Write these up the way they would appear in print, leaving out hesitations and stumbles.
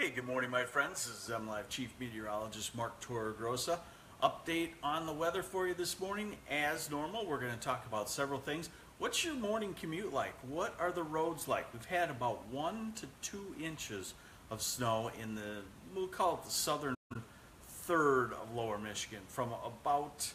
Hey, good morning, my friends. This is MLive Chief Meteorologist Mark Torregrossa. Update on the weather for you this morning. As normal, we're going to talk about several things. What's your morning commute like? What are the roads like? We've had about 1 to 2 inches of snow in the, we'll call it the southern third of lower Michigan, from about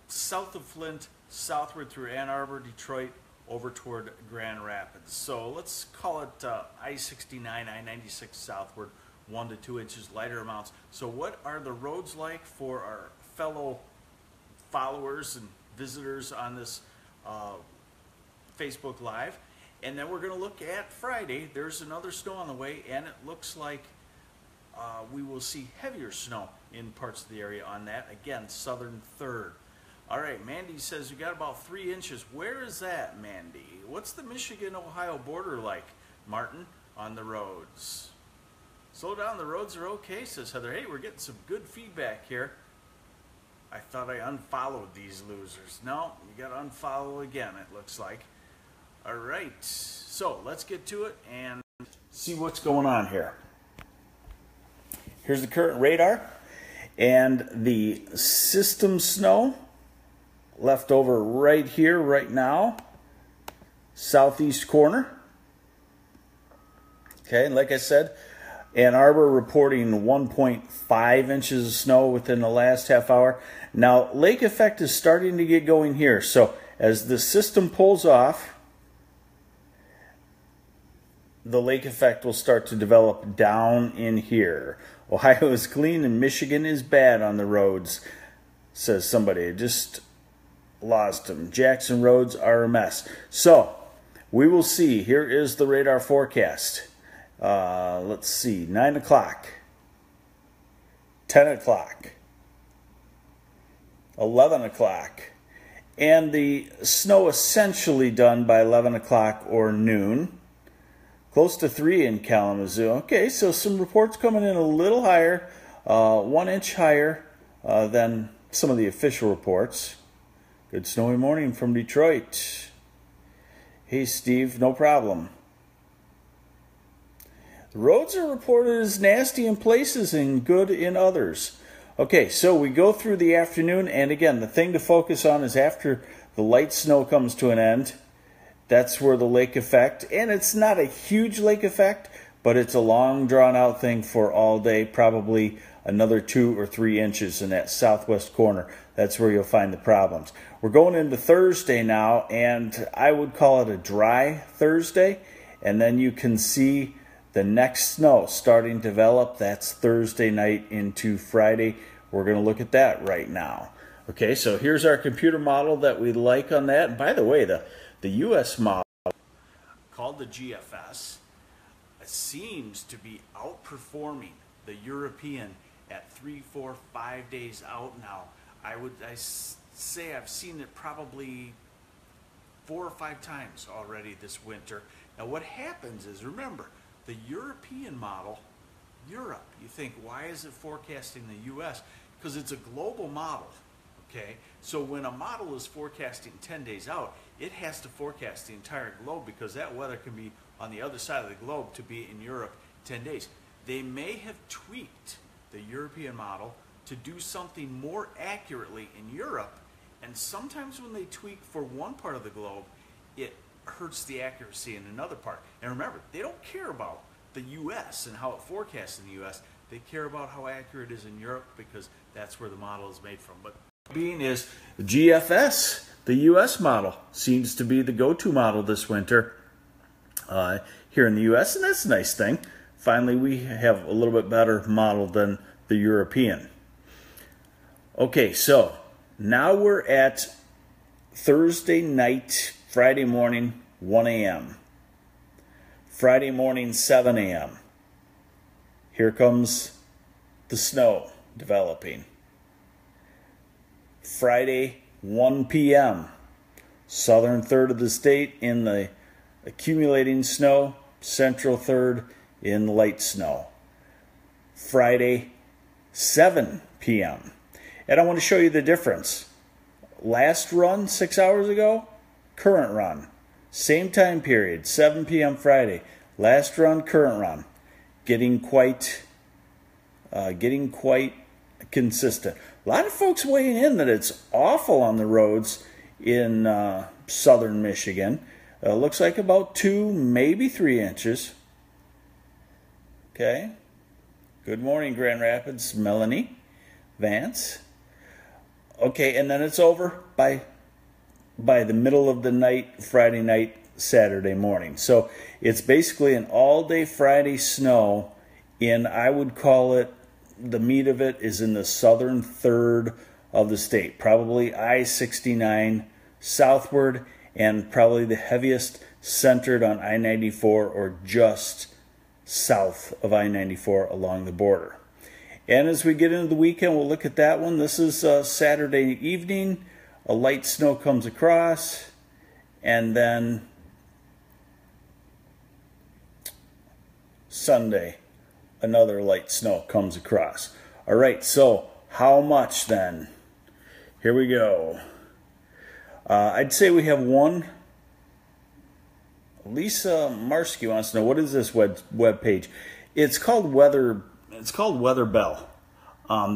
south of Flint, southward through Ann Arbor, Detroit, over toward Grand Rapids. So let's call it I-69, I-96 southward, 1 to 2 inches, lighter amounts. So what are the roads like for our fellow followers and visitors on this Facebook Live? And then we're going to look at Friday. There's another snow on the way, and it looks like we will see heavier snow in parts of the area on that. Again, southern third. All right, Mandy says you got about 3 inches. Where is that, Mandy? What's the Michigan-Ohio border like, Martin, on the roads? Slow down, the roads are okay, says Heather. Hey, we're getting some good feedback here. I thought I unfollowed these losers. No, you got to unfollow again, it looks like. All right, so let's get to it and see what's going on here. Here's the current radar and the system snow left over right here, right now, southeast corner. Okay, like I said, Ann Arbor reporting 1.5 inches of snow within the last half hour. Now, lake effect is starting to get going here. So as the system pulls off, the lake effect will start to develop down in here. Ohio is clean and Michigan is bad on the roads, says somebody. Just lost them. Jackson roads are a mess. So we will see. Here is the radar forecast. Let's see. 9 o'clock, 10 o'clock, 11 o'clock, and the snow essentially done by 11 o'clock or noon. Close to 3 in Kalamazoo. Okay, so some reports coming in a little higher, 1 inch higher than some of the official reports. Good snowy morning from Detroit. Hey, Steve, no problem. The roads are reported as nasty in places and good in others. Okay, so we go through the afternoon, and again, the thing to focus on is after the light snow comes to an end. That's where the lake effect, and it's not a huge lake effect, but it's a long drawn out thing for all day, probably another 2 or 3 inches in that southwest corner. That's where you'll find the problems. We're going into Thursday now, and I would call it a dry Thursday, and then you can see the next snow starting to develop. That's Thursday night into Friday. We're going to look at that right now. Okay, so here's our computer model that we like on that. And by the way, the U.S. model, called the GFS, seems to be outperforming the European at 3, 4, 5 days out now. I say I've seen it probably 4 or 5 times already this winter. Now what happens is, remember, the European model, Europe, you think, why is it forecasting the U.S.? Because it's a global model. Okay, so when a model is forecasting 10 days out, it has to forecast the entire globe, because that weather can be on the other side of the globe to be in Europe 10 days. They may have tweaked the European model to do something more accurately in Europe, and sometimes when they tweak for one part of the globe, it hurts the accuracy in another part. And remember, they don't care about the U.S. and how it forecasts in the U.S. They care about how accurate it is in Europe, because that's where the model is made from. But being is GFS, the U.S. model, seems to be the go-to model this winter here in the U.S., and that's a nice thing. Finally, we have a little bit better model than the European. Okay, so now we're at Thursday night, Friday morning, 1 a.m. Friday morning, 7 a.m. Here comes the snow developing. Friday, 1 p.m. Southern third of the state in the accumulating snow, central third in light snow. Friday, 7 p.m. And I want to show you the difference. Last run, 6 hours ago, current run. Same time period, 7 p.m. Friday. Last run, current run. getting quite consistent. A lot of folks weighing in that it's awful on the roads in southern Michigan. Looks like about 2, maybe 3 inches. Okay. Good morning, Grand Rapids, Melanie Vance. Okay, and then it's over by the middle of the night, Friday night, Saturday morning. So it's basically an all-day Friday snow in, I would call it, the meat of it is in the southern third of the state, probably I-69 southward, and probably the heaviest centered on I-94 or just south of I-94 along the border. And as we get into the weekend, we'll look at that one. This is Saturday evening. A light snow comes across, and then Sunday, another light snow comes across. All right, so how much then? Here we go. I'd say we have one. Lisa Marsky wants to know, what is this web page? It's called Weather Bell.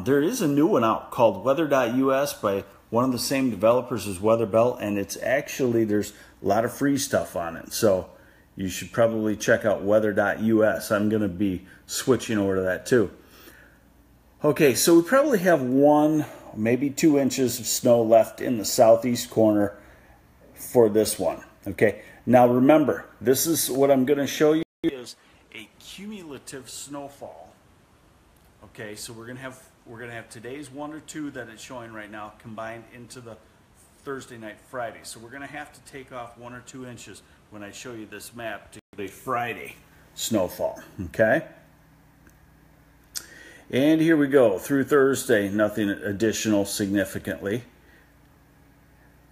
There is a new one out called weather.us by one of the same developers as Weather Bell, and it's actually, there's a lot of free stuff on it. So you should probably check out weather.us. I'm going to be switching over to that too. Okay, so we probably have 1, maybe 2 inches of snow left in the southeast corner for this one. Okay, now remember, this is what I'm going to show you is a cumulative snowfall. Okay, so we're gonna have today's 1 or 2 that it's showing right now combined into the Thursday night Friday. So we're gonna have to take off 1 or 2 inches when I show you this map to the Friday snowfall. Okay, and here we go through Thursday. Nothing additional significantly.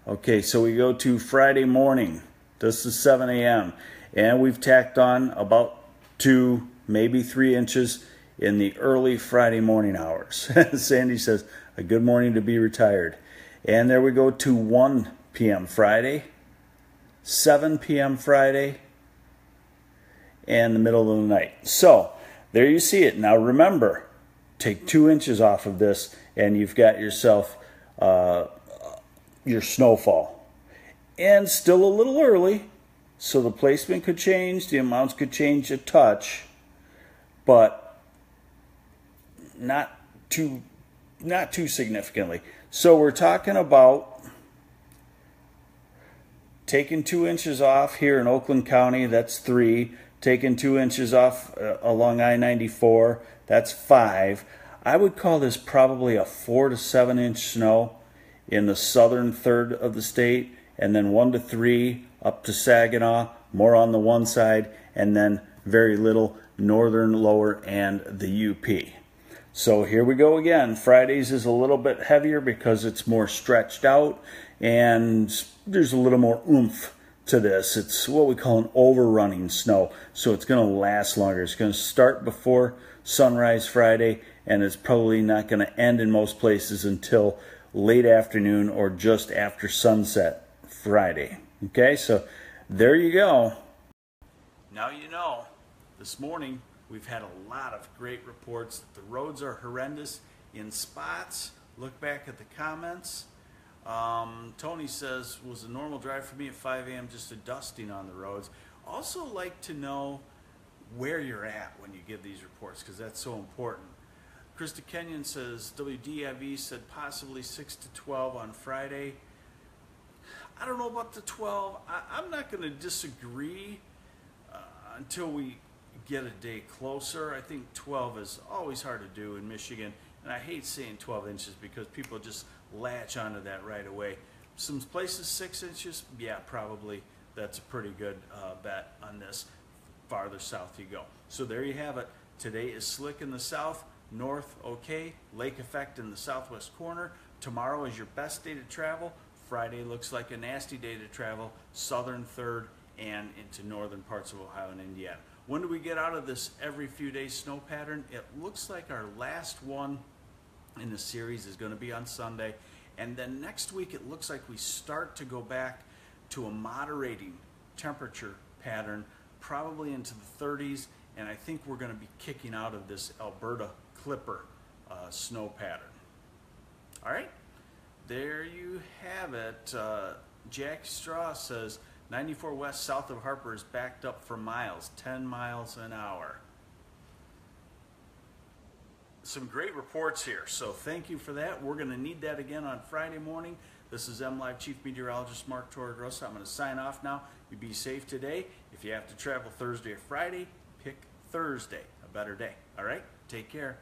Okay, so we go to Friday morning. This is 7 a.m. and we've tacked on about 2, maybe 3 inches in the early Friday morning hours. Sandy says, a good morning to be retired. And there we go to 1 p.m. Friday, 7 p.m. Friday, and the middle of the night. So there you see it. Now remember, take 2 inches off of this and you've got yourself your snowfall. And still a little early, so the placement could change, the amounts could change a touch, but not too significantly. So we're talking about taking 2 inches off here in Oakland County, that's 3. Taking 2 inches off along I-94, that's 5. I would call this probably a 4 to 7 inch snow in the southern third of the state, and then 1 to 3 up to Saginaw, more on the one side, and then very little northern, lower, and the UP. So here we go again. Fridays is a little bit heavier because it's more stretched out, and there's a little more oomph to this. It's what we call an overrunning snow, so it's going to last longer. It's going to start before sunrise Friday, and it's probably not going to end in most places until late afternoon or just after sunset Friday. Okay, so there you go. Now you know. This morning we've had a lot of great reports that the roads are horrendous in spots. Look back at the comments. Tony says, was a normal drive for me at 5 a.m. just a dusting on the roads. Also like to know where you're at when you give these reports, because that's so important. Krista Kenyon says, WDIV said possibly 6 to 12 on Friday. I don't know about the 12. I'm not going to disagree until we get a day closer. I think 12 is always hard to do in Michigan, and I hate saying 12 inches because people just latch onto that right away. Some places 6 inches, yeah, probably that's a pretty good bet on this. Farther south you go. So there you have it. Today is slick in the south, north okay, lake effect in the southwest corner. Tomorrow is your best day to travel. Friday looks like a nasty day to travel, southern third and into northern parts of Ohio and Indiana. When do we get out of this every few days snow pattern? It looks like our last one in the series is going to be on Sunday, and then next week it looks like we start to go back to a moderating temperature pattern, probably into the 30s, and I think we're going to be kicking out of this Alberta Clipper snow pattern. All right, there you have it. Jack Straw says 94 west south of Harper is backed up for miles, 10 miles an hour. Some great reports here, so thank you for that. We're going to need that again on Friday morning. This is MLive Chief Meteorologist Mark Torregrossa. I'm going to sign off now. You be safe today. If you have to travel Thursday or Friday, pick Thursday, a better day. All right, take care.